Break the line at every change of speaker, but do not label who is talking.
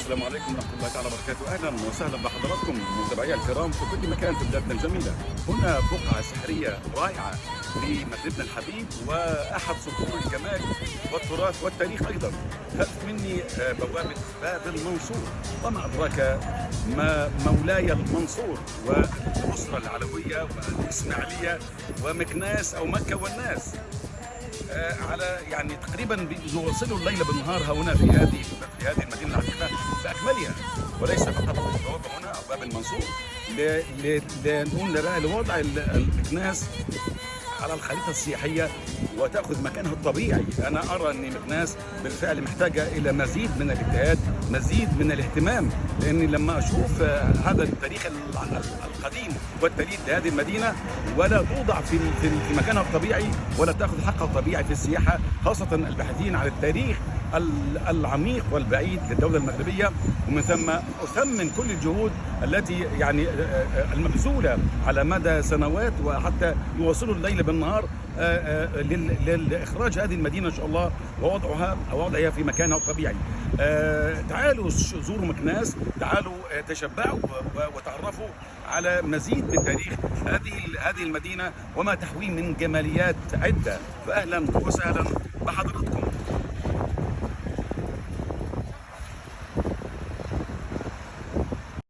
السلام عليكم ورحمة الله تعالى وبركاته. أهلا وسهلا بحضراتكم متابعي الكرام في كل مكان في بلادنا الجميلة. هنا بقعة سحرية رائعة في مغربنا الحبيب وأحد سطور الجمال والتراث والتاريخ أيضا. هل مني بوابة باب المنصور، وما أدراك ما مولاي المنصور والأسرة العلوية والإسماعيلية ومكناس أو مكة والناس. على يعني تقريبا يواصلوا الليل بالنهار هنا في هذه المدينه العتيقه باكملها، وليس فقط البوابه هنا او باب المنصور لوضع المكناس على الخريطه السياحيه وتاخذ مكانها الطبيعي. انا ارى ان مكناس بالفعل محتاجه الى مزيد من الاجتهاد، مزيد من الاهتمام، لاني لما اشوف هذا التاريخ القديم والتاريخ لهذه المدينه ولا توضع في مكانها الطبيعي ولا تاخذ حقها الطبيعي في السياحه، خاصه الباحثين عن التاريخ العميق والبعيد للدوله المغربيه. ومن ثم اثمن كل الجهود التي يعني المبذوله على مدى سنوات وحتى يواصلوا الليل بالنهار لاخراج هذه المدينه ان شاء الله ووضعها في مكانها الطبيعي. تعالوا زوروا مكناس، تعالوا تشبعوا وتعرفوا على مزيد من تاريخ هذه المدينه وما تحويه من جماليات عده. فاهلا وسهلا بحضراتكم.